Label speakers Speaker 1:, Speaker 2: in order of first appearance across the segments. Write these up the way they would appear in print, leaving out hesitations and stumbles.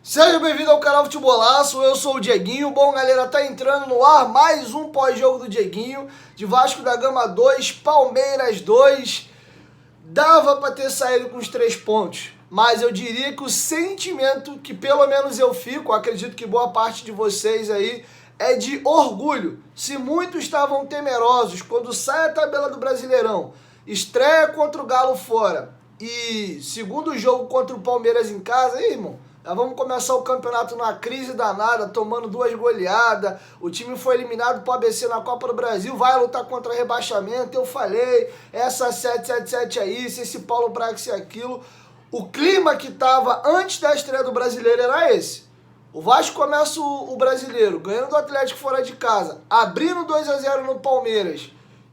Speaker 1: Seja bem-vindo ao canal Futebolaço, eu sou o Dieguinho. Bom, galera, tá entrando no ar mais um pós-jogo do Dieguinho, de Vasco da Gama 2, Palmeiras 2. Dava pra ter saído com os 3 pontos, mas eu diria que o sentimento que pelo menos eu fico, acredito que boa parte de vocês aí, é de orgulho. Se muitos estavam temerosos quando sai a tabela do Brasileirão, estreia contra o Galo fora e segundo jogo contra o Palmeiras em casa, aí, irmão, já vamos começar o campeonato numa crise danada, tomando 2 goleadas. O time foi eliminado para o ABC na Copa do Brasil, vai lutar contra rebaixamento. Eu falei, essa 777 aí, se esse Paulo Braga, se aquilo. O clima que tava antes da estreia do Brasileiro era esse. O Vasco começa o Brasileiro ganhando do Atlético fora de casa, abrindo 2-0 no Palmeiras,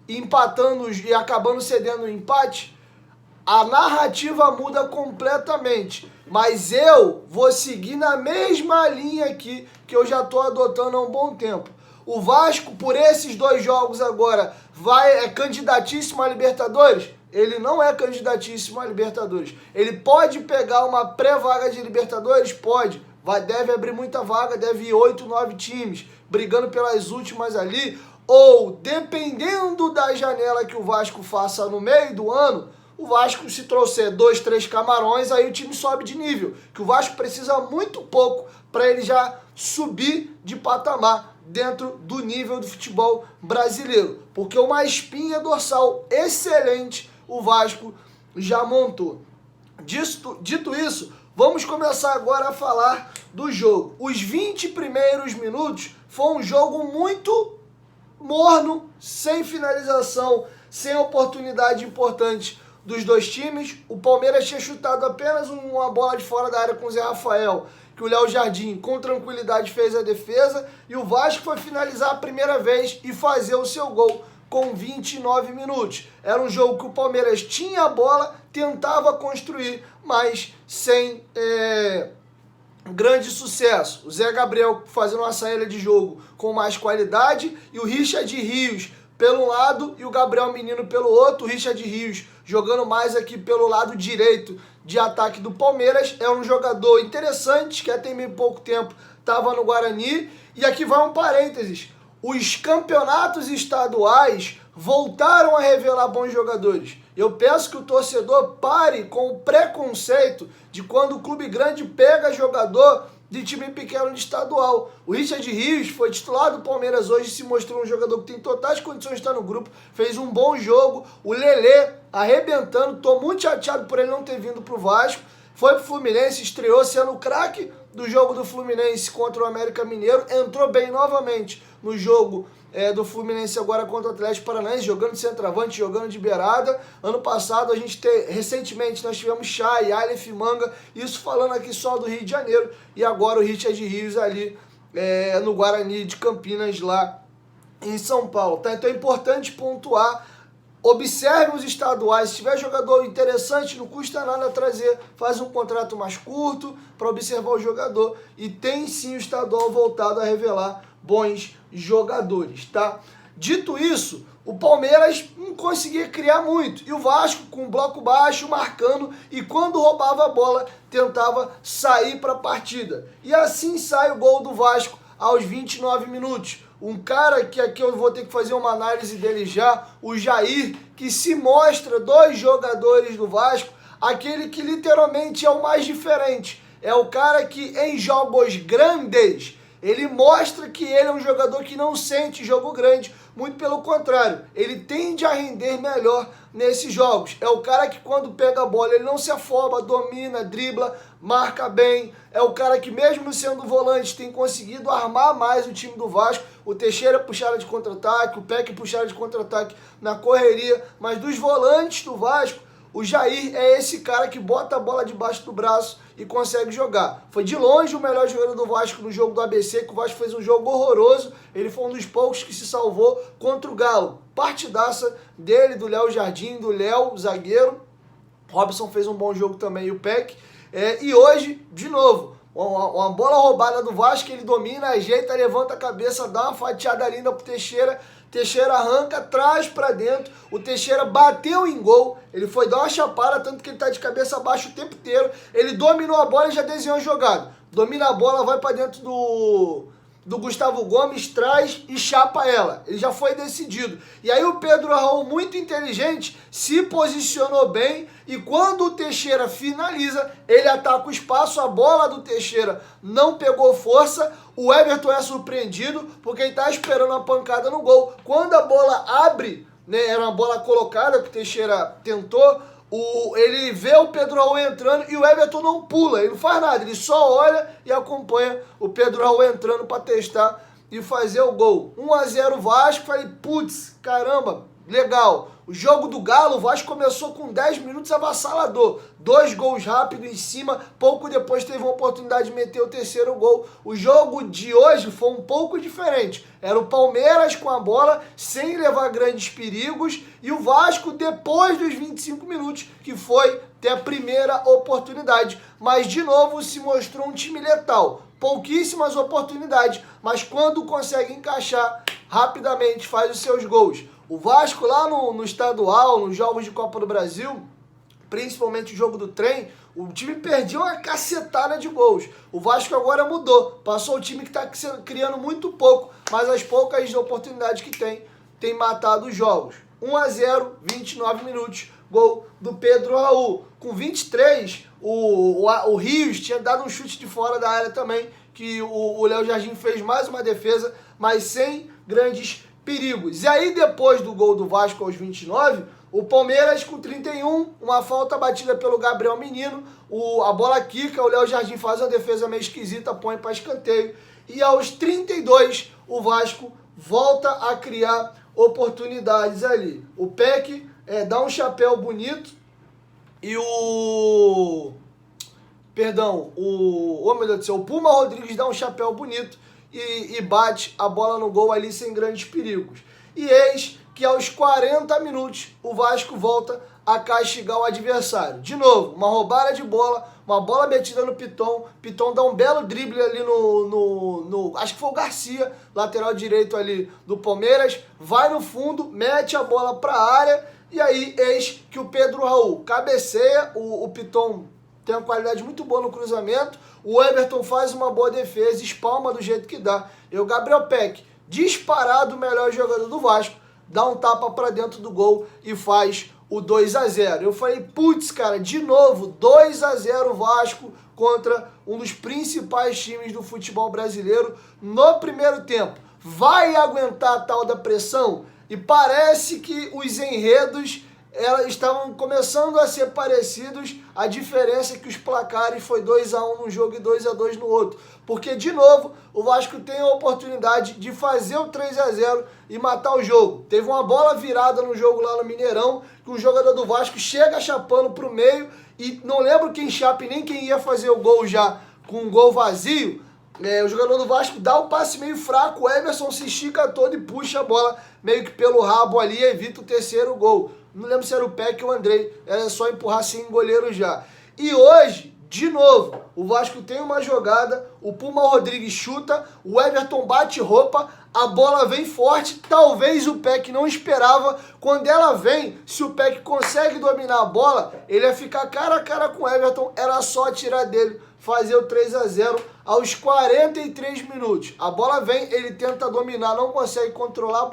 Speaker 1: empatando e acabando cedendo o empate. A narrativa muda completamente, mas eu vou seguir na mesma linha aqui que eu já estou adotando há um bom tempo. O Vasco, por esses 2 jogos agora, é candidatíssimo a Libertadores? Ele não é candidatíssimo a Libertadores. Ele pode pegar uma pré-vaga de Libertadores? Pode. Deve abrir muita vaga, deve ir 8, 9 times brigando pelas últimas ali, ou dependendo da janela que o Vasco faça no meio do ano, o Vasco, se trouxer 2, 3 camarões, aí o time sobe de nível. Que o Vasco precisa muito pouco para ele já subir de patamar dentro do nível do futebol brasileiro. Porque uma espinha dorsal excelente o Vasco já montou. Dito isso, vamos começar agora a falar do jogo. Os 20 primeiros minutos foi um jogo muito morno, sem finalização, sem oportunidade importante dos 2 times. O Palmeiras tinha chutado apenas uma bola de fora da área com o Zé Rafael, que o Léo Jardim com tranquilidade fez a defesa, e o Vasco foi finalizar a primeira vez e fazer o seu gol com 29 minutos. Era um jogo que o Palmeiras tinha a bola, tentava construir, mas sem grande sucesso. O Zé Gabriel fazendo uma saída de jogo com mais qualidade e o Richard Rios pelo lado e o Gabriel Menino pelo outro. O Richard Rios jogando mais aqui pelo lado direito de ataque do Palmeiras. É um jogador interessante que até meio pouco tempo estava no Guarani. E aqui vai um parênteses. Os campeonatos estaduais voltaram a revelar bons jogadores. Eu peço que o torcedor pare com o preconceito de quando o clube grande pega jogador de time pequeno de estadual. O Richard Rios foi titular do Palmeiras hoje, se mostrou um jogador que tem totais condições de estar no grupo, fez um bom jogo. O Lelê arrebentando, estou muito chateado por ele não ter vindo para o Vasco. Foi pro Fluminense, estreou sendo o craque do jogo do Fluminense contra o América Mineiro, entrou bem novamente no jogo do Fluminense agora contra o Atlético Paranaense, jogando de centroavante, jogando de beirada. Ano passado, recentemente, nós tivemos Chay, Aleph Manga, isso falando aqui só do Rio de Janeiro, e agora o Richard Rios ali no Guarani de Campinas, lá em São Paulo. Tá? Então é importante pontuar. Observe os estaduais, se tiver jogador interessante, não custa nada trazer, faz um contrato mais curto para observar o jogador, e tem sim o estadual voltado a revelar bons jogadores, tá? Dito isso, o Palmeiras não conseguia criar muito, e o Vasco com bloco baixo, marcando, e quando roubava a bola, tentava sair para a partida. E assim sai o gol do Vasco aos 29 minutos. Um cara que aqui eu vou ter que fazer uma análise dele já, o Jair, que se mostra dos jogadores do Vasco, aquele que literalmente é o mais diferente. É o cara que em jogos grandes, ele mostra que ele é um jogador que não sente jogo grande, muito pelo contrário, ele tende a render melhor nesses jogos. É o cara que quando pega a bola, ele não se afoba, domina, dribla, marca bem. É o cara que mesmo sendo volante tem conseguido armar mais o time do Vasco. O Teixeira puxara de contra-ataque, o Peck puxara de contra-ataque na correria, mas dos volantes do Vasco, o Jair é esse cara que bota a bola debaixo do braço e consegue jogar. Foi de longe o melhor jogador do Vasco no jogo do ABC, que o Vasco fez um jogo horroroso. Ele foi um dos poucos que se salvou contra o Galo. Partidaça dele, do Léo Jardim, do Léo, zagueiro. Robson fez um bom jogo também, e o Peck. E hoje, de novo, uma bola roubada do Vasco, ele domina, ajeita, levanta a cabeça, dá uma fatiada linda pro Teixeira. Teixeira arranca, traz pra dentro, o Teixeira bateu em gol, ele foi dar uma chapada, tanto que ele tá de cabeça baixa o tempo inteiro, ele dominou a bola e já desenhou a jogada. Domina a bola, vai pra dentro do Gustavo Gomes, traz e chapa ela. Ele já foi decidido. E aí o Pedro Raul, muito inteligente, se posicionou bem e quando o Teixeira finaliza, ele ataca o espaço, a bola do Teixeira não pegou força, o Everton é surpreendido porque ele tá esperando a pancada no gol. Quando a bola abre, né, era uma bola colocada que o Teixeira tentou, ele vê o Pedro Raul entrando e o Everton não pula, ele não faz nada, ele só olha e acompanha o Pedro Raul entrando para testar e fazer o gol. 1-0 Vasco, falei, putz, caramba, legal. O jogo do Galo, o Vasco começou com 10 minutos avassalador. 2 gols rápidos em cima, pouco depois teve uma oportunidade de meter o terceiro gol. O jogo de hoje foi um pouco diferente. Era o Palmeiras com a bola, sem levar grandes perigos, e o Vasco depois dos 25 minutos, que foi ter a primeira oportunidade. Mas de novo se mostrou um time letal. Pouquíssimas oportunidades, mas quando consegue encaixar, rapidamente faz os seus gols. O Vasco lá no estadual, nos jogos de Copa do Brasil, principalmente o jogo do trem, o time perdeu uma cacetada de gols. O Vasco agora mudou, passou o time que está criando muito pouco, mas as poucas oportunidades que tem matado os jogos. 1-0, 29 minutos, gol do Pedro Raul. Com 23, o Rios tinha dado um chute de fora da área também, que o Léo Jardim fez mais uma defesa, mas sem grandes perigos. E aí, depois do gol do Vasco aos 29, o Palmeiras com 31, uma falta batida pelo Gabriel Menino, a bola quica, o Léo Jardim faz uma defesa meio esquisita, põe para escanteio. E aos 32, o Vasco volta a criar oportunidades ali. O Peck dá um chapéu bonito e o Puma Rodrigues dá um chapéu bonito e bate a bola no gol ali sem grandes perigos. E eis que aos 40 minutos o Vasco volta a castigar o adversário. De novo, uma roubada de bola, uma bola metida no Piton. Piton dá um belo drible ali acho que foi o Garcia, lateral direito ali do Palmeiras, vai no fundo, mete a bola para a área e aí eis que o Pedro Raul cabeceia, o Piton tem uma qualidade muito boa no cruzamento, o Everton faz uma boa defesa, espalma do jeito que dá. E o Gabriel Peck, disparado o melhor jogador do Vasco, dá um tapa para dentro do gol e faz o 2-0. Eu falei, putz, cara, de novo, 2-0 Vasco contra um dos principais times do futebol brasileiro no primeiro tempo. Vai aguentar a tal da pressão? E parece que os enredos estavam começando a ser parecidos, a diferença é que os placares foi 2-1 num jogo e 2-2 no outro. Porque, de novo, o Vasco tem a oportunidade de fazer o 3-0 e matar o jogo. Teve uma bola virada no jogo lá no Mineirão, que o jogador do Vasco chega chapando pro meio e não lembro quem chapa e nem quem ia fazer o gol já com um gol vazio. O jogador do Vasco dá um passe meio fraco, o Emerson se estica todo e puxa a bola meio que pelo rabo ali e evita o terceiro gol. Não lembro se era o Peck ou o Andrei, era só empurrar sem goleiro já. E hoje, de novo, o Vasco tem uma jogada, o Puma Rodrigues chuta, o Everton bate roupa, a bola vem forte, talvez o Peck não esperava. Quando ela vem, se o Peck consegue dominar a bola, ele ia ficar cara a cara com o Everton, era só tirar dele, fazer o 3-0 aos 43 minutos. A bola vem, ele tenta dominar, não consegue controlar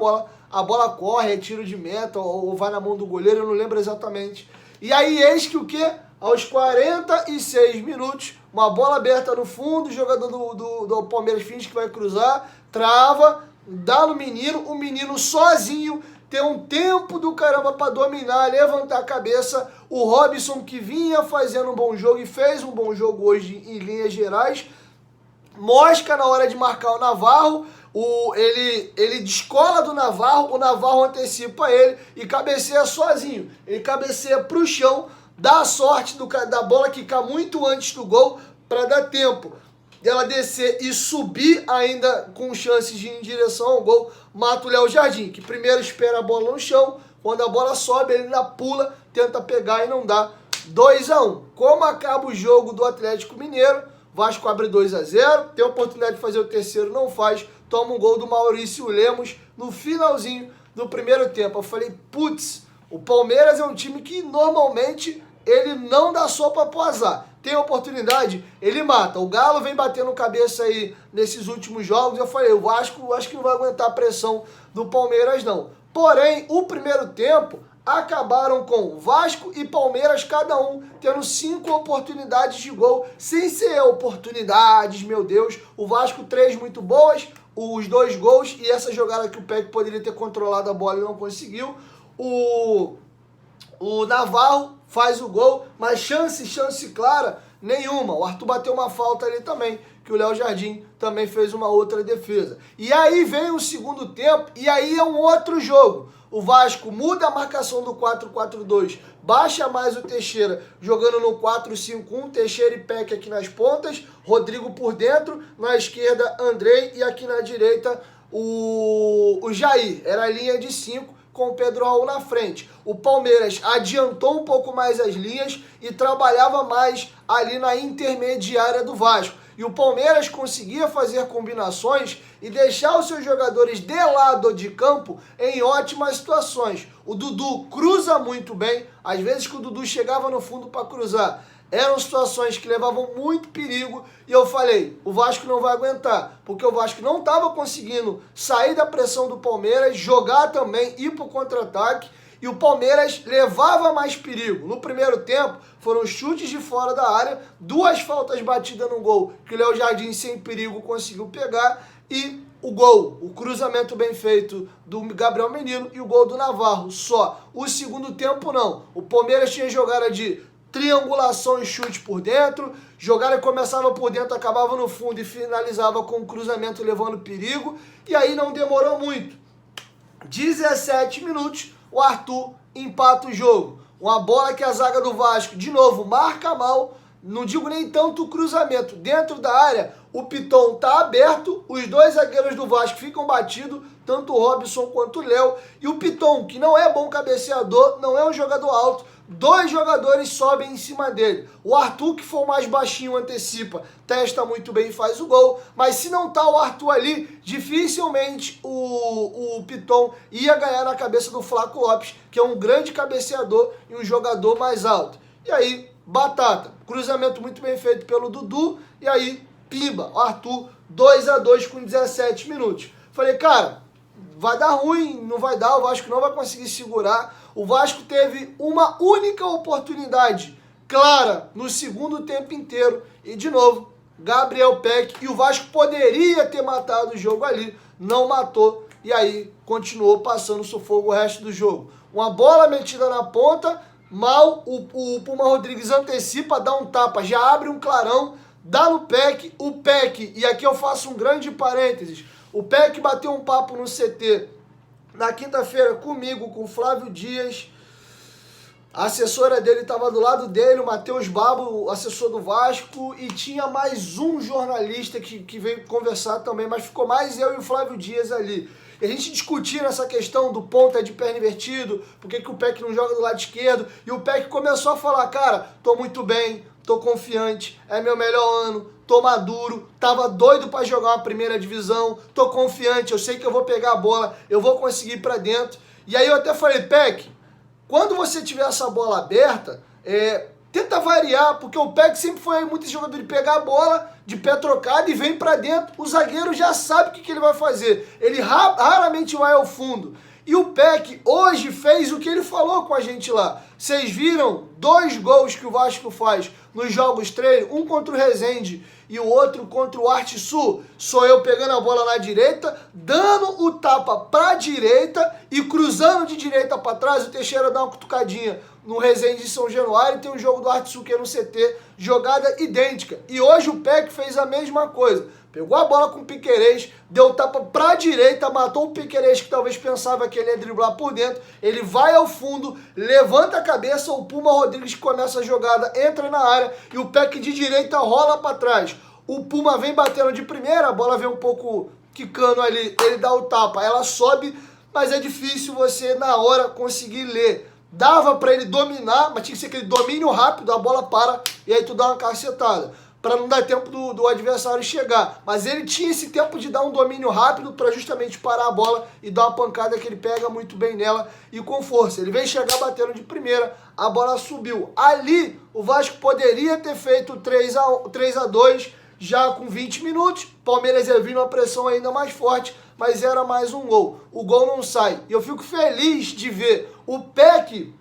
Speaker 1: a bola corre, é tiro de meta ou vai na mão do goleiro, eu não lembro exatamente. E aí eis que o quê? Aos 46 minutos, uma bola aberta no fundo, o jogador do Palmeiras finge que vai cruzar, trava, dá no menino, o menino sozinho tem um tempo do caramba para dominar, levantar a cabeça. O Robson, que vinha fazendo um bom jogo e fez um bom jogo hoje em linhas gerais, mosca na hora de marcar o Navarro, ele descola do Navarro, o Navarro antecipa ele e cabeceia sozinho. Ele cabeceia pro chão, dá a sorte da bola quicar muito antes do gol para dar tempo dela descer e subir ainda com chances de ir em direção ao gol. Mata o Léo Jardim, que primeiro espera a bola no chão, quando a bola sobe ele ainda pula, tenta pegar e não dá. 2-1. Como acaba o jogo do Atlético Mineiro, Vasco abre 2-0, tem a oportunidade de fazer o terceiro, não faz, toma um gol do Maurício Lemos no finalzinho do primeiro tempo. Eu falei, putz, o Palmeiras é um time que normalmente ele não dá sopa pro azar. Tem oportunidade, ele mata. O Galo vem batendo cabeça aí nesses últimos jogos. Eu falei, o Vasco acho que não vai aguentar a pressão do Palmeiras não. Porém, o primeiro tempo acabaram com Vasco e Palmeiras, cada um tendo 5 oportunidades de gol, sem ser oportunidades, meu Deus. O Vasco 3 muito boas, os 2 gols e essa jogada que o Peck poderia ter controlado a bola e não conseguiu. O Navarro faz o gol, mas chance clara nenhuma. O Arthur bateu uma falta ali também, que o Léo Jardim também fez uma outra defesa. E aí vem o segundo tempo, e aí é um outro jogo. O Vasco muda a marcação do 4-4-2, baixa mais o Teixeira, jogando no 4-5-1, Teixeira e Peck aqui nas pontas, Rodrigo por dentro, na esquerda Andrei e aqui na direita o Jair. Era a linha de 5 com o Pedro Raul na frente. O Palmeiras adiantou um pouco mais as linhas e trabalhava mais ali na intermediária do Vasco. E o Palmeiras conseguia fazer combinações e deixar os seus jogadores de lado de campo em ótimas situações. O Dudu cruza muito bem, às vezes que o Dudu chegava no fundo para cruzar, eram situações que levavam muito perigo e eu falei, o Vasco não vai aguentar, porque o Vasco não estava conseguindo sair da pressão do Palmeiras, jogar também, ir para o contra-ataque, e o Palmeiras levava mais perigo. No primeiro tempo, foram chutes de fora da área, 2 faltas batidas no gol, que o Léo Jardim sem perigo conseguiu pegar, e o gol, o cruzamento bem feito do Gabriel Menino e o gol do Navarro, só. O segundo tempo não, o Palmeiras tinha jogada de triangulação e chute por dentro, jogada começava por dentro, acabava no fundo e finalizava com o cruzamento levando perigo, e aí não demorou muito. 17 minutos, o Arthur empata o jogo. Uma bola que a zaga do Vasco, de novo, marca mal, não digo nem tanto o cruzamento, dentro da área, o Piton tá aberto, os 2 zagueiros do Vasco ficam batidos, tanto o Robson quanto o Léo, e o Piton, que não é bom cabeceador, não é um jogador alto, 2 jogadores sobem em cima dele. O Arthur, que for mais baixinho, antecipa, testa muito bem e faz o gol. Mas se não tá o Arthur ali, dificilmente o Piton ia ganhar na cabeça do Flaco Lopes, que é um grande cabeceador e um jogador mais alto. E aí, batata. Cruzamento muito bem feito pelo Dudu. E aí, pimba. O Arthur, 2-2 com 17 minutos. Falei, cara, vai dar ruim, não vai dar, o Vasco não vai conseguir segurar. O Vasco teve uma única oportunidade clara no segundo tempo inteiro. E, de novo, Gabriel Peck. E o Vasco poderia ter matado o jogo ali, não matou. E aí, continuou passando sufoco o resto do jogo. Uma bola metida na ponta, mal, o Puma Rodrigues antecipa, dá um tapa, já abre um clarão, dá no Peck. O Peck, e aqui eu faço um grande parênteses, o Peck bateu um papo no CT na quinta-feira comigo, com o Flávio Dias. A assessora dele estava do lado dele, o Matheus Babo, o assessor do Vasco, e tinha mais um jornalista que veio conversar também, mas ficou mais eu e o Flávio Dias ali. E a gente discutia essa questão do ponta de perna invertido, por que o Peck não joga do lado esquerdo, e o Peck começou a falar, cara, tô muito bem, tô confiante, é meu melhor ano, tô maduro, tava doido para jogar uma primeira divisão, tô confiante, eu sei que eu vou pegar a bola, eu vou conseguir ir para dentro. E aí eu até falei, Peck, quando você tiver essa bola aberta, tenta variar, porque o Peck sempre foi muito jogador de pegar a bola de pé trocado e vem para dentro, o zagueiro já sabe o que ele vai fazer, ele raramente vai ao fundo. E o Peck hoje fez o que ele falou com a gente lá. Vocês viram 2 gols que o Vasco faz nos jogos treino, um contra o Resende e o outro contra o Arte Sul. Sou eu pegando a bola na direita, dando o tapa para a direita e cruzando de direita para trás. O Teixeira dá uma cutucadinha no Resende de São Januário e tem um jogo do Arte Sul que é no CT, jogada idêntica. E hoje o Peck fez a mesma coisa. Pegou a bola com o Piquerez, deu tapa pra direita, matou o Piquerez, que talvez pensava que ele ia driblar por dentro. Ele vai ao fundo, levanta a cabeça, o Puma Rodrigues começa a jogada, entra na área e o Peck de direita rola para trás. O Puma vem batendo de primeira, a bola vem um pouco quicando ali, ele dá o tapa, ela sobe, mas é difícil você na hora conseguir ler. Dava para ele dominar, mas tinha que ser aquele domínio rápido, a bola para e aí tu dá uma cacetada. para não dar tempo do adversário chegar. Mas ele tinha esse tempo de dar um domínio rápido para justamente parar a bola e dar uma pancada que ele pega muito bem nela e com força. Ele vem chegar batendo de primeira, a bola subiu. Ali, o Vasco poderia ter feito 3-2 já com 20 minutos. Palmeiras ia vir numa pressão ainda mais forte, mas era mais um gol. O gol não sai. E eu fico feliz de ver o Peck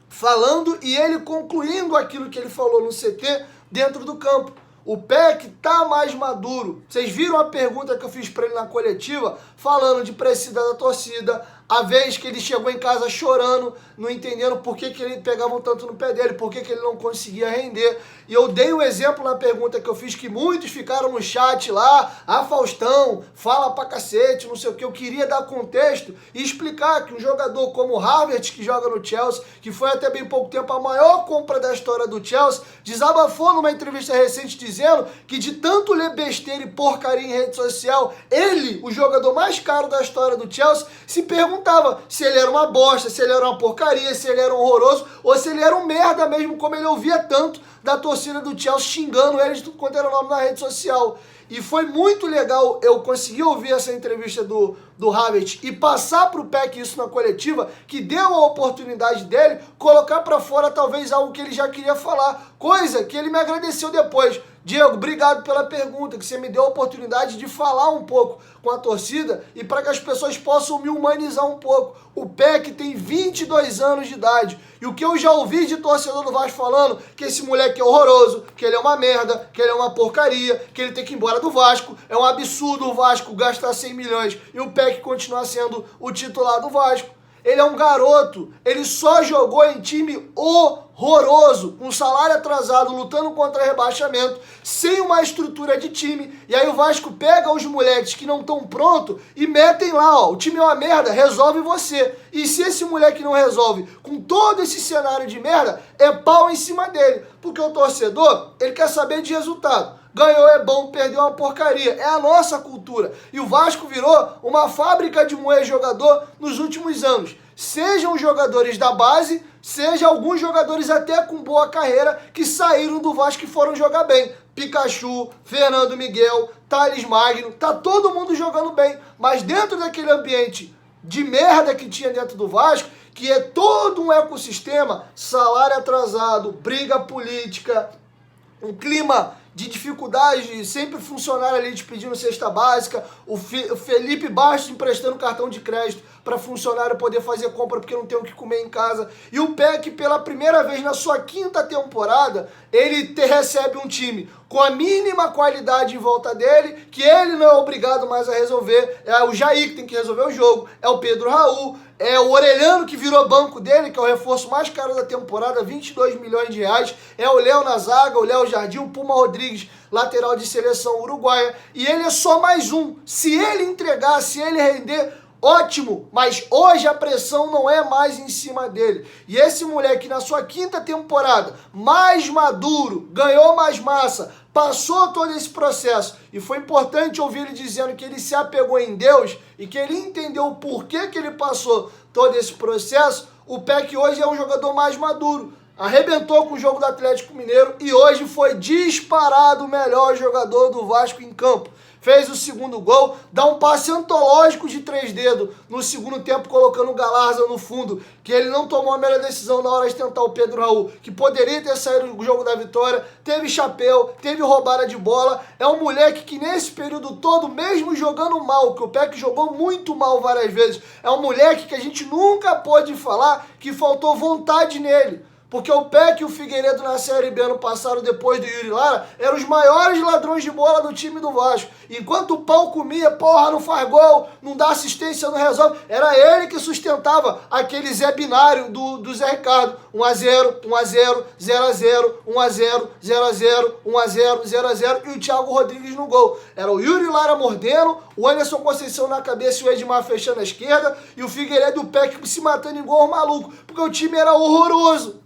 Speaker 1: falando e ele concluindo aquilo que ele falou no CT dentro do campo. O Peck tá mais maduro. Vocês viram a pergunta que eu fiz para ele na coletiva, falando de precisa da torcida, a vez que ele chegou em casa chorando, não entendendo por que ele pegavam tanto no pé dele, por que ele não conseguia render. E eu dei um exemplo na pergunta que eu fiz, que muitos ficaram no chat lá, Faustão, fala pra cacete, não sei o que. Eu queria dar contexto e explicar que um jogador como o Havertz, que joga no Chelsea, que foi até bem pouco tempo a maior compra da história do Chelsea, desabafou numa entrevista recente dizendo que de tanto ler besteira e porcaria em rede social, ele, o jogador mais caro da história do Chelsea, se perguntava se ele era uma bosta, se ele era uma porcaria, se ele era um horroroso, ou se ele era um merda mesmo, como ele ouvia tanto da torcida do Chelsea xingando ele de tudo quanto era nome na rede social. E foi muito legal eu conseguir ouvir essa entrevista do Havertz e passar para o Peck isso na coletiva, que deu a oportunidade dele colocar para fora talvez algo que ele já queria falar, coisa que ele me agradeceu depois. Diego, obrigado pela pergunta, que você me deu a oportunidade de falar um pouco com a torcida e para que as pessoas possam me humanizar um pouco. O Peck tem 22 anos de idade e o que eu já ouvi de torcedor do Vasco falando, que esse moleque é horroroso, que ele é uma merda, que ele é uma porcaria, que ele tem que ir embora do Vasco, é um absurdo o Vasco gastar 100 milhões e o Peck continuar sendo o titular do Vasco. Ele é um garoto, ele só jogou em time horroroso, com salário atrasado, lutando contra rebaixamento, sem uma estrutura de time. E aí o Vasco pega os moleques que não estão prontos e metem lá, ó, o time é uma merda, resolve você. E se esse moleque não resolve com todo esse cenário de merda, é pau em cima dele. Porque o torcedor, ele quer saber de resultado. Ganhou é bom, perdeu é uma porcaria. É a nossa cultura. E o Vasco virou uma fábrica de moer jogador nos últimos anos. Sejam jogadores da base, seja alguns jogadores até com boa carreira que saíram do Vasco e foram jogar bem. Pikachu, Fernando Miguel, Thales Magno, tá todo mundo jogando bem. Mas dentro daquele ambiente de merda que tinha dentro do Vasco, que é todo um ecossistema, salário atrasado, briga política, um clima de dificuldade, sempre funcionário ali te pedindo cesta básica, o Felipe Bastos emprestando cartão de crédito para funcionário poder fazer compra porque não tem o que comer em casa. E o Peck, pela primeira vez na sua 5ª temporada, ele recebe um time com a mínima qualidade em volta dele, que ele não é obrigado mais a resolver. É o Jair que tem que resolver o jogo, é o Pedro Raul, é o Orelhano que virou banco dele, que é o reforço mais caro da temporada, 22 milhões de reais. É o Léo na zaga, o Léo Jardim, o Puma Rodrigues, lateral de seleção uruguaia. E ele é só mais um. Se ele entregar, se ele render, ótimo, mas hoje a pressão não é mais em cima dele. E esse moleque na sua 5ª temporada, mais maduro, ganhou mais massa, passou todo esse processo. E foi importante ouvir ele dizendo que ele se apegou em Deus e que ele entendeu o porquê que ele passou todo esse processo. O Peck hoje é um jogador mais maduro. Arrebentou com o jogo do Atlético Mineiro e hoje foi disparado o melhor jogador do Vasco em campo. Fez o segundo gol, dá um passe antológico de 3 dedos no segundo tempo, colocando o Galarza no fundo, que ele não tomou a melhor decisão na hora de tentar o Pedro Raul, que poderia ter saído do jogo da vitória, teve chapéu, teve roubada de bola. É um moleque que nesse período todo, mesmo jogando mal, que o Peck jogou muito mal várias vezes, é um moleque que a gente nunca pode falar que faltou vontade nele. Porque o Peck e o Figueiredo na Série B ano passado, depois do Yuri Lara, eram os maiores ladrões de bola do time do Vasco. Enquanto o pau comia, porra, não faz gol, não dá assistência, não resolve, era ele que sustentava aquele Zé binário do Zé Ricardo. 1-0, 1-0, 0-0, 1-0, 0-0, 1-0, 0-0 e o Thiago Rodrigues no gol. Era o Yuri Lara mordendo, o Anderson Conceição na cabeça e o Edmar fechando a esquerda e o Figueiredo e o Peck se matando igual um maluco, porque o time era horroroso.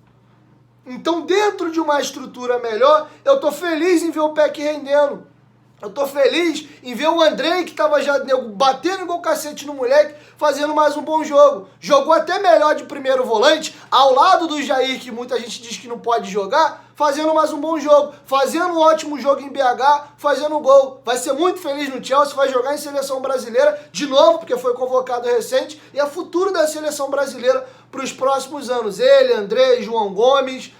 Speaker 1: Então, dentro de uma estrutura melhor, eu tô feliz em ver o Peck rendendo. Eu tô feliz em ver o Andrei, que tava já batendo igual cacete no moleque, fazendo mais um bom jogo. Jogou até melhor de primeiro volante, ao lado do Jair, que muita gente diz que não pode jogar, fazendo mais um bom jogo, fazendo um ótimo jogo em BH, fazendo um gol. Vai ser muito feliz no Chelsea, vai jogar em seleção brasileira de novo, porque foi convocado recente, e é futuro da seleção brasileira para os próximos anos. Ele, Andrei, João Gomes...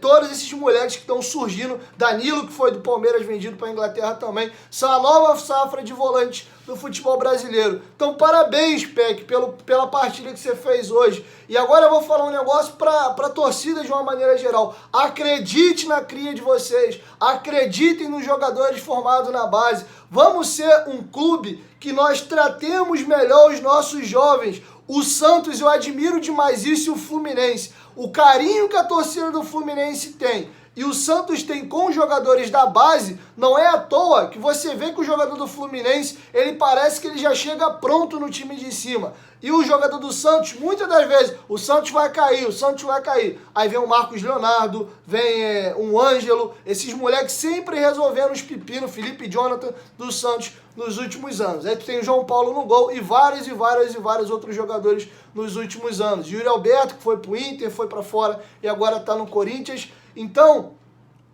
Speaker 1: todos esses moleques que estão surgindo, Danilo, que foi do Palmeiras vendido para a Inglaterra também, são a nova safra de volantes do futebol brasileiro. Então parabéns, Peck, pela partida que você fez hoje. E agora eu vou falar um negócio para a torcida de uma maneira geral. Acredite na cria de vocês, acreditem nos jogadores formados na base. Vamos ser um clube que nós tratemos melhor os nossos jovens. O Santos, eu admiro demais isso, e o Fluminense. O carinho que a torcida do Fluminense tem e o Santos tem com os jogadores da base, não é à toa que você vê que o jogador do Fluminense, ele parece que ele já chega pronto no time de cima. E o jogador do Santos, muitas das vezes, o Santos vai cair, o Santos vai cair. Aí vem o Marcos Leonardo, vem um Ângelo, esses moleques sempre resolvendo os pepinos, Felipe e Jonathan do Santos nos últimos anos. Aí tu tem o João Paulo no gol e vários outros jogadores nos últimos anos. Yuri Alberto, que foi pro Inter, foi para fora e agora tá no Corinthians. Então,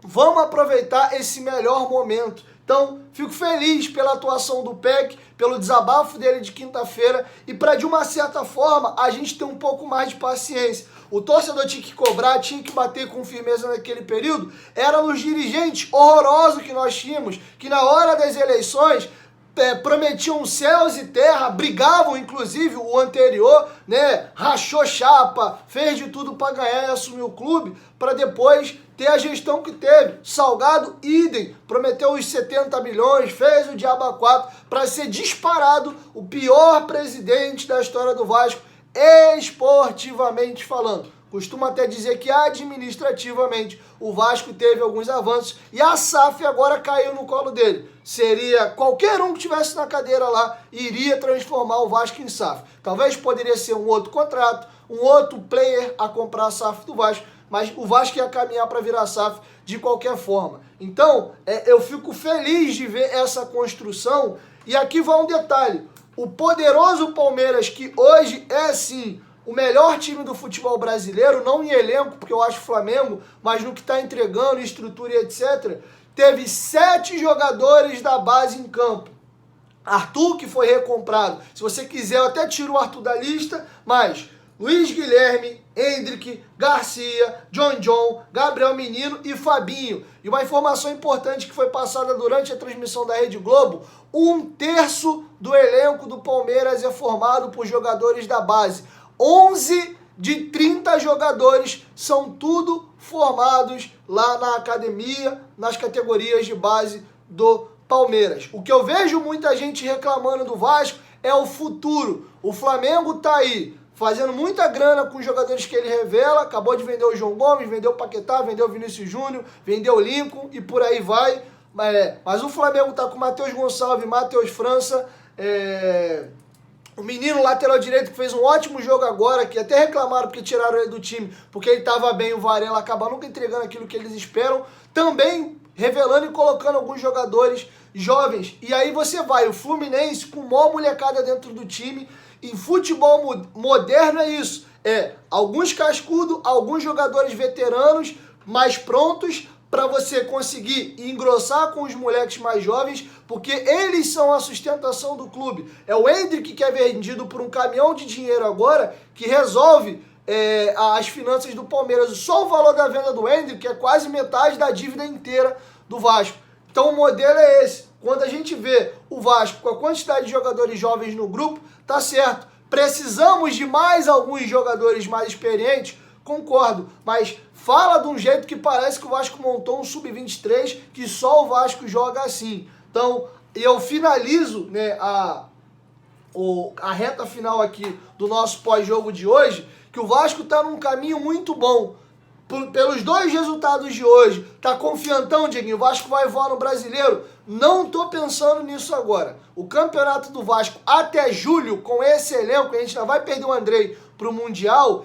Speaker 1: vamos aproveitar esse melhor momento. Então, fico feliz pela atuação do Peck, pelo desabafo dele de quinta-feira e para, de uma certa forma, a gente ter um pouco mais de paciência. O torcedor tinha que cobrar, tinha que bater com firmeza naquele período. Era nos dirigentes horrorosos que nós tínhamos, que na hora das eleições prometiam céus e terra, brigavam, inclusive, o anterior, né, rachou chapa, fez de tudo para ganhar e assumir o clube, para depois ter a gestão que teve. Salgado, idem, prometeu os 70 milhões, fez o diabo a 4, para ser disparado o pior presidente da história do Vasco, esportivamente falando. Costumo até dizer que administrativamente o Vasco teve alguns avanços e a SAF agora caiu no colo dele. Seria qualquer um que estivesse na cadeira lá, iria transformar o Vasco em SAF. Talvez poderia ser um outro contrato, um outro player a comprar a SAF do Vasco, mas o Vasco ia caminhar para virar SAF de qualquer forma. Então, eu fico feliz de ver essa construção. E aqui vai um detalhe. O poderoso Palmeiras, que hoje é sim o melhor time do futebol brasileiro, não em elenco, porque eu acho o Flamengo, mas no que está entregando, estrutura e etc., teve 7 jogadores da base em campo. Arthur, que foi recomprado. Se você quiser, eu até tiro o Arthur da lista, mas Luiz Guilherme, Hendrick, Garcia, John, Gabriel Menino e Fabinho. E uma informação importante que foi passada durante a transmissão da Rede Globo, 1/3 do elenco do Palmeiras é formado por jogadores da base. 11 de 30 jogadores são tudo formados lá na academia, nas categorias de base do Palmeiras. O que eu vejo muita gente reclamando do Vasco é o futuro. O Flamengo tá aí fazendo muita grana com os jogadores que ele revela, acabou de vender o João Gomes, vendeu o Paquetá, vendeu o Vinícius Júnior, vendeu o Lincoln e por aí vai. Mas o Flamengo tá com Matheus Gonçalves, Matheus França, o menino lateral direito que fez um ótimo jogo agora, que até reclamaram porque tiraram ele do time, porque ele estava bem, o Varela acaba nunca entregando aquilo que eles esperam, também revelando e colocando alguns jogadores jovens. E aí você vai, o Fluminense com maior molecada dentro do time. Em futebol moderno é isso, alguns cascudos, alguns jogadores veteranos mais prontos para você conseguir engrossar com os moleques mais jovens, porque eles são a sustentação do clube. É o Hendrick que é vendido por um caminhão de dinheiro agora, que resolve as finanças do Palmeiras. Só o valor da venda do Hendrick é quase metade da dívida inteira do Vasco. Então o modelo é esse. Quando a gente vê o Vasco com a quantidade de jogadores jovens no grupo, tá certo. Precisamos de mais alguns jogadores mais experientes, concordo, mas fala de um jeito que parece que o Vasco montou um sub-23, que só o Vasco joga assim. Então, eu finalizo, né, a reta final aqui do nosso pós-jogo de hoje, que o Vasco está num caminho muito bom. Pelos 2 resultados de hoje, tá confiantão, Dieguinho? O Vasco vai voar no Brasileiro? Não tô pensando nisso agora. O campeonato do Vasco até julho, com esse elenco, a gente ainda vai perder o Andrei pro Mundial,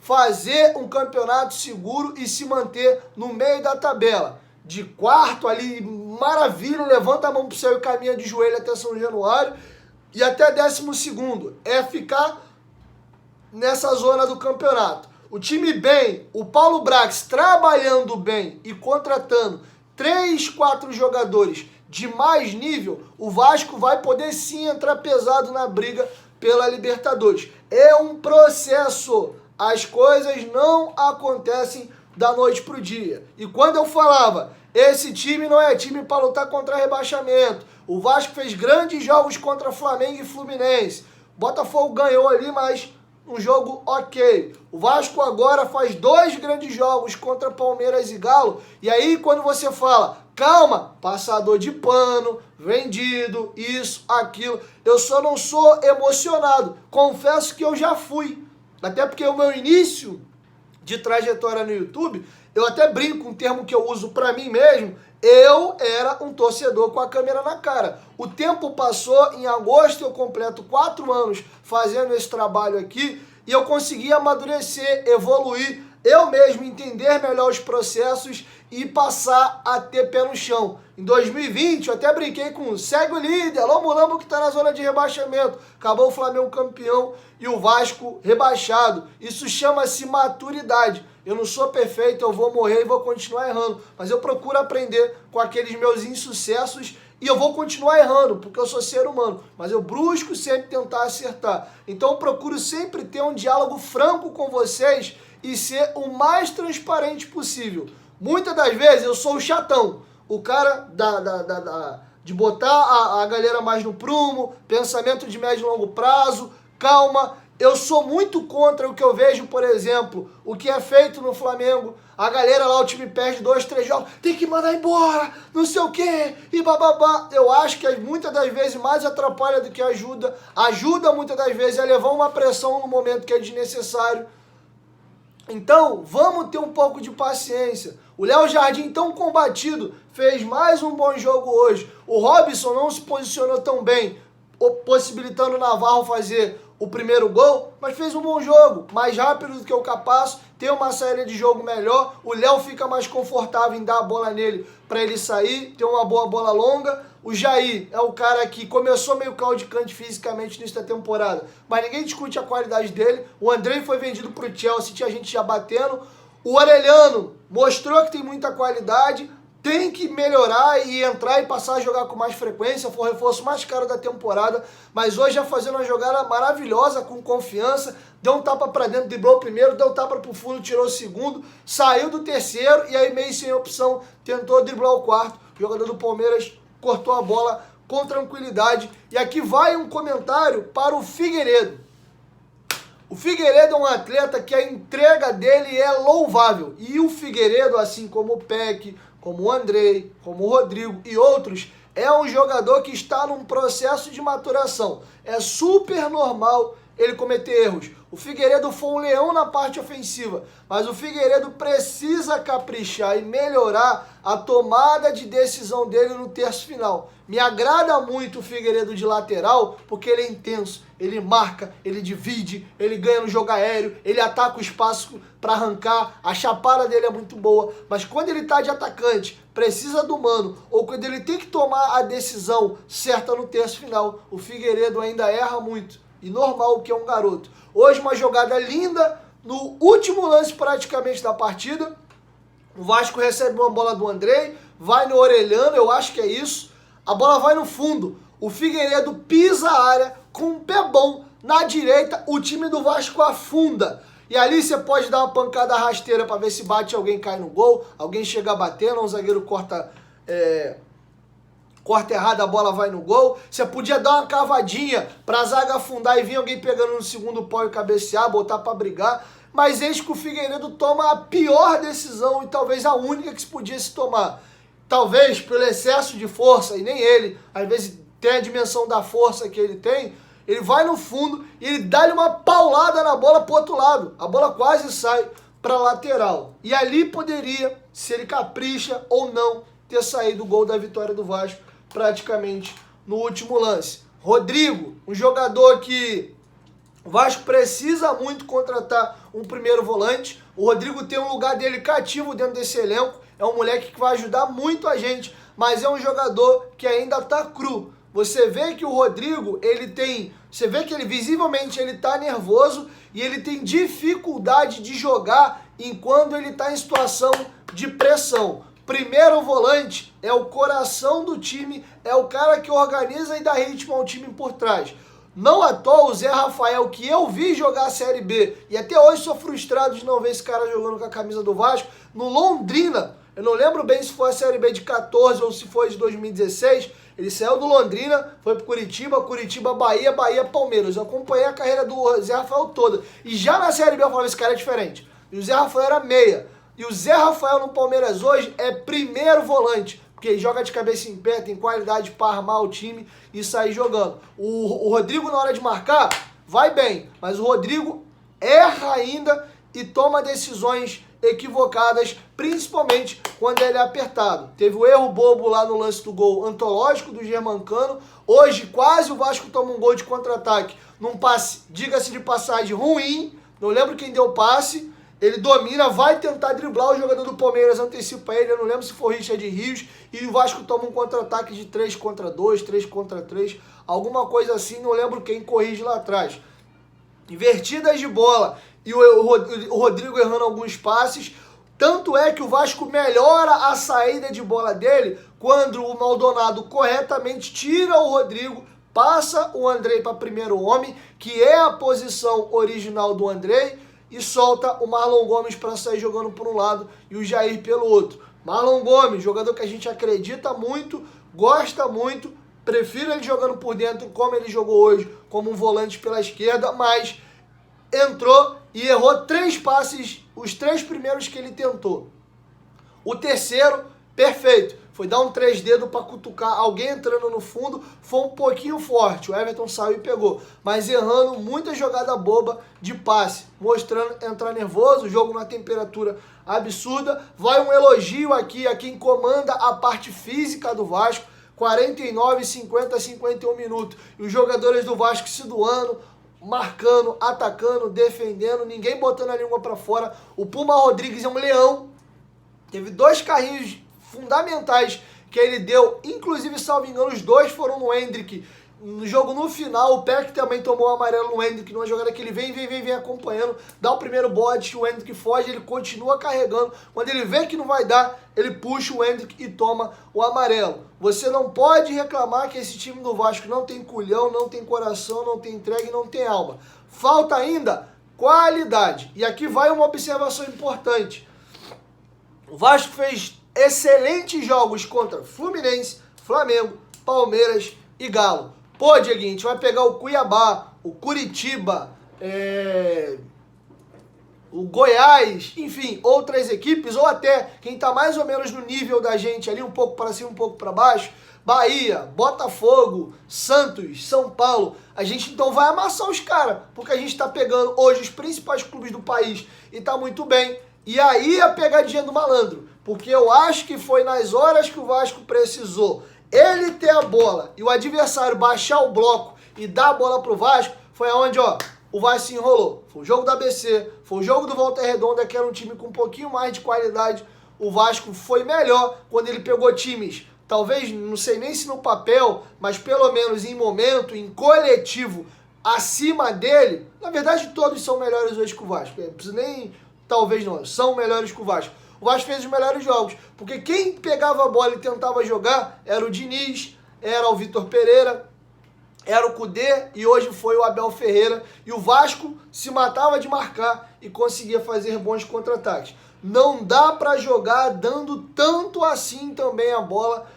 Speaker 1: fazer um campeonato seguro e se manter no meio da tabela. De quarto ali, maravilha, levanta a mão pro céu e caminha de joelho até São Januário. E até 12º é ficar nessa zona do campeonato. O time bem, o Paulo Brax trabalhando bem e contratando 3, 4 jogadores de mais nível, o Vasco vai poder sim entrar pesado na briga pela Libertadores. É um processo, as coisas não acontecem da noite pro dia. E quando eu falava, esse time não é time para lutar contra rebaixamento, o Vasco fez grandes jogos contra Flamengo e Fluminense, Botafogo ganhou ali, mas um jogo ok. O Vasco agora faz 2 grandes jogos contra Palmeiras e Galo. E aí quando você fala, calma, passador de pano, vendido, isso, aquilo. Eu só não sou emocionado. Confesso que eu já fui. Até porque o meu início de trajetória no YouTube, eu até brinco, um termo que eu uso pra mim mesmo, eu era um torcedor com a câmera na cara. O tempo passou, em agosto eu completo 4 anos fazendo esse trabalho aqui e eu consegui amadurecer, evoluir, eu mesmo entender melhor os processos e passar a ter pé no chão. Em 2020 eu até brinquei com segue o líder, alô Mulambo que tá na zona de rebaixamento. Acabou o Flamengo campeão e o Vasco rebaixado. Isso chama-se maturidade. Eu não sou perfeito, eu vou morrer e vou continuar errando. Mas eu procuro aprender com aqueles meus insucessos e eu vou continuar errando, porque eu sou ser humano. Mas eu busco sempre tentar acertar. Então eu procuro sempre ter um diálogo franco com vocês e ser o mais transparente possível. Muitas das vezes eu sou o chatão, o cara de botar a galera mais no prumo, pensamento de médio e longo prazo, calma. Eu sou muito contra o que eu vejo, por exemplo, o que é feito no Flamengo. A galera lá, o time perde 2, 3 jogos, tem que mandar embora, não sei o quê, e bababá. Eu acho que muitas das vezes mais atrapalha do que ajuda. Ajuda muitas das vezes a levar uma pressão no momento que é desnecessário. Então, vamos ter um pouco de paciência. O Léo Jardim, tão combatido, fez mais um bom jogo hoje. O Robson não se posicionou tão bem, possibilitando o Navarro fazer o primeiro gol, mas fez um bom jogo, mais rápido do que o Capasso, tem uma saída de jogo melhor, o Léo fica mais confortável em dar a bola nele para ele sair, tem uma boa bola longa. O Jair é o cara que começou meio claudicante fisicamente nesta temporada, mas ninguém discute a qualidade dele. O Andrei foi vendido para o Chelsea, tinha gente já batendo. O Aureliano mostrou que tem muita qualidade, tem que melhorar e entrar e passar a jogar com mais frequência, foi o reforço mais caro da temporada, mas hoje já fazendo uma jogada maravilhosa, com confiança, deu um tapa para dentro, driblou o primeiro, deu um tapa para o fundo, tirou o segundo, saiu do terceiro e aí meio sem opção, tentou driblar o quarto, o jogador do Palmeiras cortou a bola com tranquilidade. E aqui vai um comentário para o Figueiredo. O Figueiredo é um atleta que a entrega dele é louvável, e o Figueiredo, assim como o Peck, como o Andrei, como o Rodrigo e outros, é um jogador que está num processo de maturação. É super normal ele cometer erros. O Figueiredo foi um leão na parte ofensiva, mas o Figueiredo precisa caprichar e melhorar a tomada de decisão dele no terço final. Me agrada muito o Figueiredo de lateral, porque ele é intenso, ele marca, ele divide, ele ganha no jogo aéreo, ele ataca o espaço para arrancar, a chapada dele é muito boa, mas quando ele está de atacante, precisa do mano, ou quando ele tem que tomar a decisão certa no terço final, o Figueiredo ainda erra muito. E normal, que é um garoto. Hoje uma jogada linda, no último lance praticamente da partida, o Vasco recebe uma bola do Andrei, vai no Aureliano, eu acho que é isso, a bola vai no fundo, o Figueiredo pisa a área com um pé bom na direita, o time do Vasco afunda. E ali você pode dar uma pancada rasteira para ver se bate alguém, cai no gol, alguém chega batendo, um zagueiro corta errado, a bola vai no gol. Você podia dar uma cavadinha pra zaga afundar e vir alguém pegando no segundo pau e cabecear, botar pra brigar. Mas eis que o Figueiredo toma a pior decisão e talvez a única que se podia se tomar. Talvez pelo excesso de força, e nem ele, às vezes tem a dimensão da força que ele tem, ele vai no fundo e ele dá-lhe uma paulada na bola pro outro lado. A bola quase sai pra lateral. E ali poderia, se ele capricha ou não, ter saído o gol da vitória do Vasco praticamente no último lance. Rodrigo, um jogador que o Vasco precisa muito contratar um primeiro volante. O Rodrigo tem um lugar dele cativo dentro desse elenco. É um moleque que vai ajudar muito a gente mas é um jogador que ainda tá cru. Você vê que o Rodrigo, você vê que ele visivelmente ele tá nervoso e ele tem dificuldade de jogar enquanto ele tá em situação de pressão. Primeiro volante é o coração do time, é o cara que organiza e dá ritmo ao time por trás. Não à toa o Zé Rafael, que eu vi jogar a Série B, e até hoje sou frustrado de não ver esse cara jogando com a camisa do Vasco, no Londrina, eu não lembro bem se foi a Série B de 14 ou se foi de 2016, ele saiu do Londrina, foi pro Curitiba, Bahia, Palmeiras. Eu acompanhei a carreira do Zé Rafael toda, e já na Série B eu falava, esse cara é diferente. E o Zé Rafael era meia, e o Zé Rafael no Palmeiras hoje é primeiro volante, porque ele joga de cabeça em pé, tem qualidade para armar o time e sair jogando. O Rodrigo, na hora de marcar, vai bem, mas o Rodrigo erra ainda e toma decisões equivocadas, principalmente quando ele é apertado. Teve o erro bobo lá no lance do gol antológico do Germancano. Hoje, quase o Vasco toma um gol de contra-ataque num passe, diga-se de passagem, ruim. Não lembro quem deu o passe. Ele domina, vai tentar driblar, o jogador do Palmeiras antecipa ele, eu não lembro se foi o Richard Rios, e o Vasco toma um contra-ataque de 3 contra 2, 3 contra 3, alguma coisa assim, não lembro quem corrige lá atrás. Invertidas de bola e o Rodrigo errando alguns passes, tanto é que o Vasco melhora a saída de bola dele quando o Maldonado corretamente tira o Rodrigo, passa o Andrei para primeiro homem, que é a posição original do Andrei, e solta o Marlon Gomes para sair jogando por um lado e o Jair pelo outro. Marlon Gomes, jogador que a gente acredita muito, gosta muito, prefiro ele jogando por dentro como ele jogou hoje, como um volante pela esquerda, mas entrou e errou 3 passes, os 3 primeiros que ele tentou. O terceiro, perfeito. Foi dar um 3 dedos para cutucar alguém entrando no fundo, foi um pouquinho forte. O Everton saiu e pegou, mas errando muita jogada boba de passe, mostrando entrar nervoso, o jogo na temperatura absurda. Vai um elogio aqui a quem comanda a parte física do Vasco, 49, 50, 51 minutos. E os jogadores do Vasco se doando, marcando, atacando, defendendo, ninguém botando a língua para fora. O Puma Rodrigues é um leão, teve 2 carrinhos fundamentais que ele deu, inclusive, salvo engano, os 2 foram no Hendrick. No jogo no final, o Peck também tomou o amarelo no Hendrick, numa jogada que ele vem acompanhando, dá o primeiro bote, o Hendrick foge, ele continua carregando, quando ele vê que não vai dar, ele puxa o Hendrick e toma o amarelo. Você não pode reclamar que esse time do Vasco não tem culhão, não tem coração, não tem entrega e não tem alma. Falta ainda qualidade. E aqui vai uma observação importante. O Vasco fez excelentes jogos contra Fluminense, Flamengo, Palmeiras e Galo. Pô, Dieguinho, a gente vai pegar o Cuiabá, o Curitiba, o Goiás, enfim, outras equipes, ou até quem tá mais ou menos no nível da gente ali, um pouco para cima, um pouco para baixo, Bahia, Botafogo, Santos, São Paulo, a gente então vai amassar os caras, porque a gente tá pegando hoje os principais clubes do país e tá muito bem. E aí a pegadinha do malandro, porque eu acho que foi nas horas que o Vasco precisou ele ter a bola e o adversário baixar o bloco e dar a bola pro Vasco, foi aonde, ó, o Vasco se enrolou. Foi o jogo do ABC, foi o jogo do Volta Redonda, que era um time com um pouquinho mais de qualidade. O Vasco foi melhor quando ele pegou times, talvez, não sei nem se no papel, mas pelo menos em momento, em coletivo, acima dele. Na verdade, todos são melhores hoje que o Vasco. Não preciso nem... Talvez não, são melhores que o Vasco. O Vasco fez os melhores jogos, porque quem pegava a bola e tentava jogar era o Diniz, era o Vitor Pereira, era o Kudê e hoje foi o Abel Ferreira. E o Vasco se matava de marcar e conseguia fazer bons contra-ataques. Não dá para jogar dando tanto assim também a bola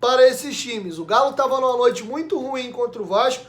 Speaker 1: para esses times. O Galo estava numa noite muito ruim contra o Vasco,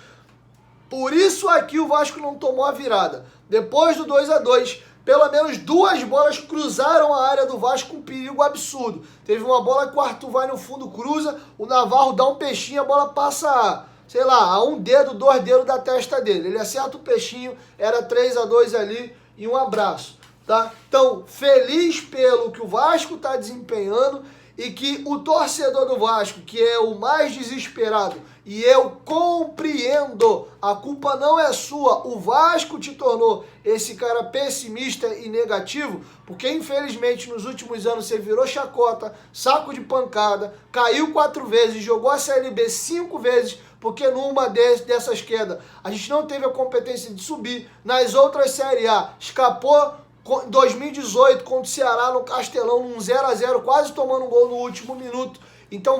Speaker 1: por isso aqui o Vasco não tomou a virada. Depois do 2-2, pelo menos 2 bolas cruzaram a área do Vasco com um perigo absurdo. Teve uma bola que o Arthur vai no fundo, cruza, o Navarro dá um peixinho, a bola passa, sei lá, a 1 dedo, 2 dedos da testa dele. Ele acerta o peixinho, era 3-2 ali e um abraço, tá? Então, feliz pelo que o Vasco está desempenhando e que o torcedor do Vasco, que é o mais desesperado, e eu compreendo, a culpa não é sua, o Vasco te tornou esse cara pessimista e negativo, porque infelizmente nos últimos anos você virou chacota, saco de pancada, caiu 4 vezes, jogou a Série B 5 vezes, porque numa dessas quedas a gente não teve a competência de subir, nas outras Série A escapou em 2018 contra o Ceará no Castelão, num 0-0, quase tomando um gol no último minuto. Então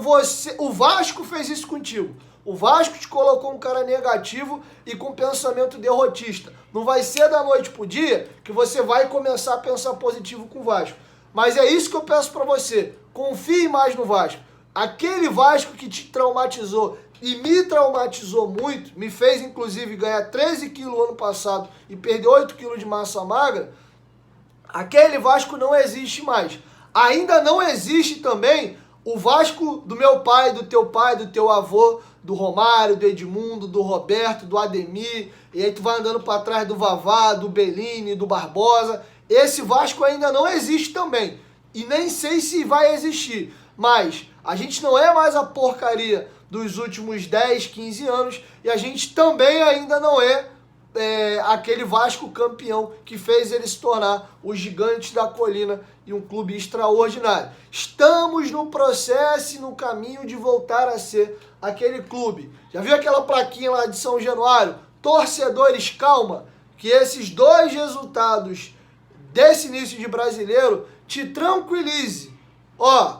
Speaker 1: o Vasco fez isso contigo. O Vasco te colocou um cara negativo e com pensamento derrotista. Não vai ser da noite pro dia que você vai começar a pensar positivo com o Vasco. Mas é isso que eu peço pra você. Confie mais no Vasco. Aquele Vasco que te traumatizou e me traumatizou muito, me fez inclusive ganhar 13 quilos ano passado e perder 8 quilos de massa magra, aquele Vasco não existe mais. Ainda não existe também o Vasco do meu pai, do teu avô, do Romário, do Edmundo, do Roberto, do Ademir, e aí tu vai andando para trás do Vavá, do Bellini, do Barbosa. Esse Vasco ainda não existe também. E nem sei se vai existir. Mas a gente não é mais a porcaria dos últimos 10, 15 anos, e a gente também ainda não é aquele Vasco campeão que fez ele se tornar os gigantes da colina e um clube extraordinário. Estamos no processo e no caminho de voltar a ser aquele clube. Já viu aquela plaquinha lá de São Januário? Torcedores, calma, que esses 2 resultados desse início de brasileiro te tranquilize. Ó,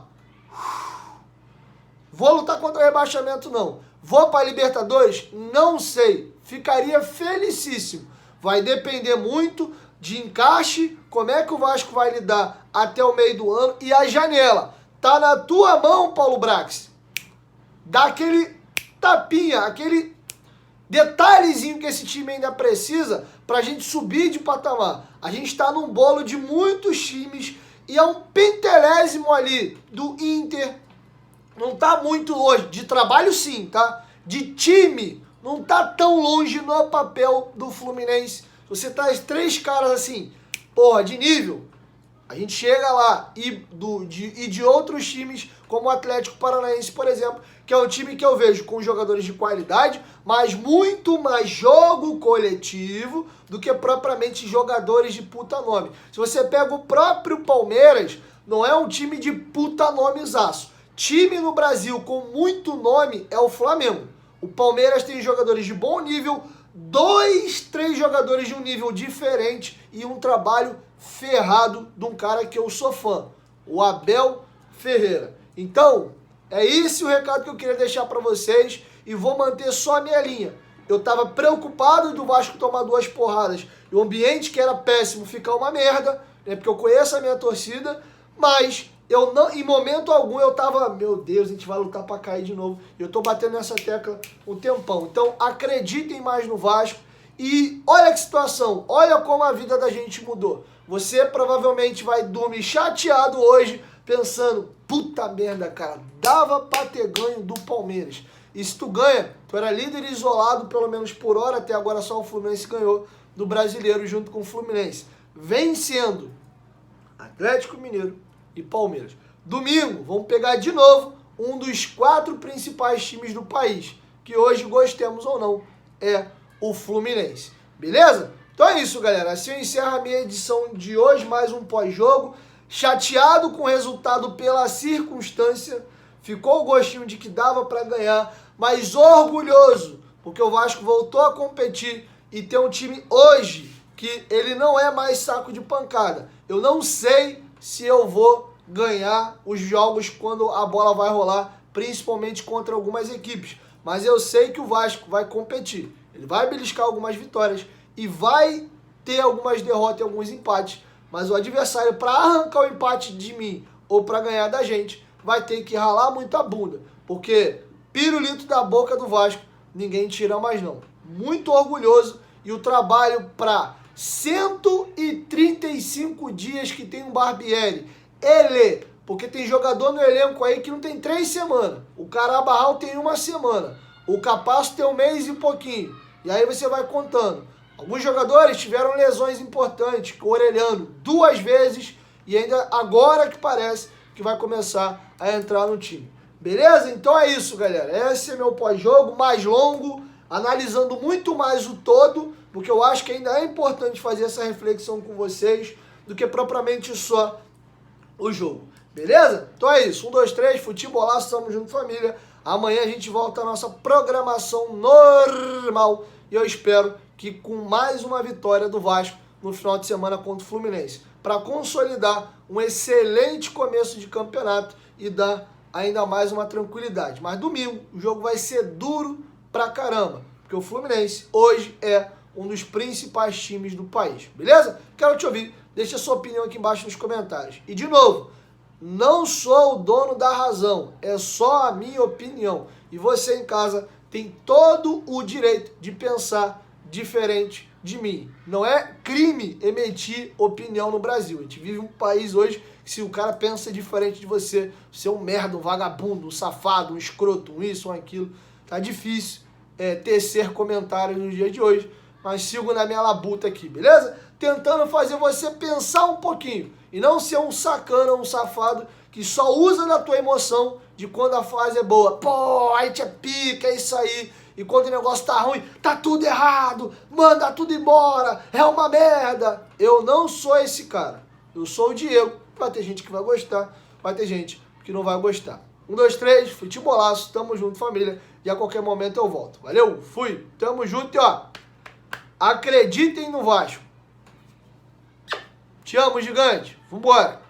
Speaker 1: vou lutar contra o rebaixamento não. Vou para a Libertadores? Não sei. Ficaria felicíssimo. Vai depender muito de encaixe, como é que o Vasco vai lidar até o meio do ano e a janela. Tá na tua mão, Paulo Brax. Dá aquele tapinha, aquele detalhezinho que esse time ainda precisa pra gente subir de patamar. A gente tá num bolo de muitos times e é um pentelésimo ali do Inter. Não tá muito longe. De trabalho sim, tá? De time não tá tão longe no papel do Fluminense. Você traz 3 caras assim, porra, de nível, a gente chega lá. E de outros times, como o Atlético Paranaense, por exemplo, que é um time que eu vejo com jogadores de qualidade, mas muito mais jogo coletivo do que propriamente jogadores de puta nome. Se você pega o próprio Palmeiras, não é um time de puta nomezaço. Time no Brasil com muito nome é o Flamengo. O Palmeiras tem jogadores de bom nível, 2, 3 jogadores de um nível diferente e um trabalho ferrado de um cara que eu sou fã, o Abel Ferreira. Então, é esse o recado que eu queria deixar para vocês e vou manter só a minha linha. Eu estava preocupado do Vasco tomar 2 porradas e o ambiente que era péssimo ficar uma merda, né, porque eu conheço a minha torcida, mas eu não, em momento algum eu tava, meu Deus, a gente vai lutar para cair de novo. Eu tô batendo nessa tecla um tempão. Então acreditem mais no Vasco e olha que situação, olha como a vida da gente mudou. Você provavelmente vai dormir chateado hoje, pensando, puta merda, cara, dava pra ter ganho do Palmeiras. E se tu ganha, tu era líder isolado, pelo menos por hora, até agora só o Fluminense ganhou do Brasileiro junto com o Fluminense. Vencendo Atlético Mineiro e Palmeiras. Domingo, vamos pegar de novo um dos 4 principais times do país, que hoje, gostemos ou não, é o Fluminense. Beleza? Então é isso, galera. Assim eu encerro a minha edição de hoje, mais um pós-jogo. Chateado com o resultado pela circunstância, ficou o gostinho de que dava para ganhar, mas orgulhoso, porque o Vasco voltou a competir e tem um time hoje que ele não é mais saco de pancada. Eu não sei se eu vou ganhar os jogos quando a bola vai rolar, principalmente contra algumas equipes. Mas eu sei que o Vasco vai competir. Ele vai beliscar algumas vitórias e vai ter algumas derrotas e alguns empates. Mas o adversário, para arrancar o empate de mim ou para ganhar da gente, vai ter que ralar muito a bunda. Porque pirulito da boca do Vasco, ninguém tira mais não. Muito orgulhoso e o trabalho para 135 dias que tem um Barbieri. Ele, porque tem jogador no elenco aí que não tem 3 semanas. O Carabarral tem 1 semana. O Capasso tem 1 mês e pouquinho. E aí você vai contando. Alguns jogadores tiveram lesões importantes, com o Orelhano 2 vezes, e ainda agora que parece que vai começar a entrar no time. Beleza? Então é isso, galera. Esse é meu pós-jogo, mais longo, analisando muito mais o todo, porque eu acho que ainda é importante fazer essa reflexão com vocês do que propriamente só o jogo. Beleza? Então é isso. 1, 2, 3, futebolaço, tamo junto, família. Amanhã a gente volta à nossa programação normal e eu espero que com mais uma vitória do Vasco no final de semana contra o Fluminense, para consolidar um excelente começo de campeonato e dar ainda mais uma tranquilidade. Mas domingo o jogo vai ser duro pra caramba, porque o Fluminense hoje é um dos principais times do país. Beleza? Quero te ouvir. Deixa a sua opinião aqui embaixo nos comentários. E de novo, não sou o dono da razão, é só a minha opinião. E você em casa tem todo o direito de pensar diferente de mim. Não é crime emitir opinião no Brasil. A gente vive um país hoje que se o cara pensa diferente de você, você é um merda, um vagabundo, um safado, um escroto, um isso, um aquilo. Tá difícil tecer comentários no dia de hoje, mas sigo na minha labuta aqui, beleza? Tentando fazer você pensar um pouquinho e não ser um sacana, um safado que só usa da tua emoção de quando a fase é boa. Pô, aí te pica, é isso aí. E quando o negócio tá ruim, tá tudo errado, manda tudo embora, é uma merda. Eu não sou esse cara. Eu sou o Diego. Vai ter gente que vai gostar, vai ter gente que não vai gostar. 1, 2, 3, futebolaço, tamo junto, família. E a qualquer momento eu volto. Valeu, fui, tamo junto e ó, acreditem no Vasco. Te amo, gigante. Vambora.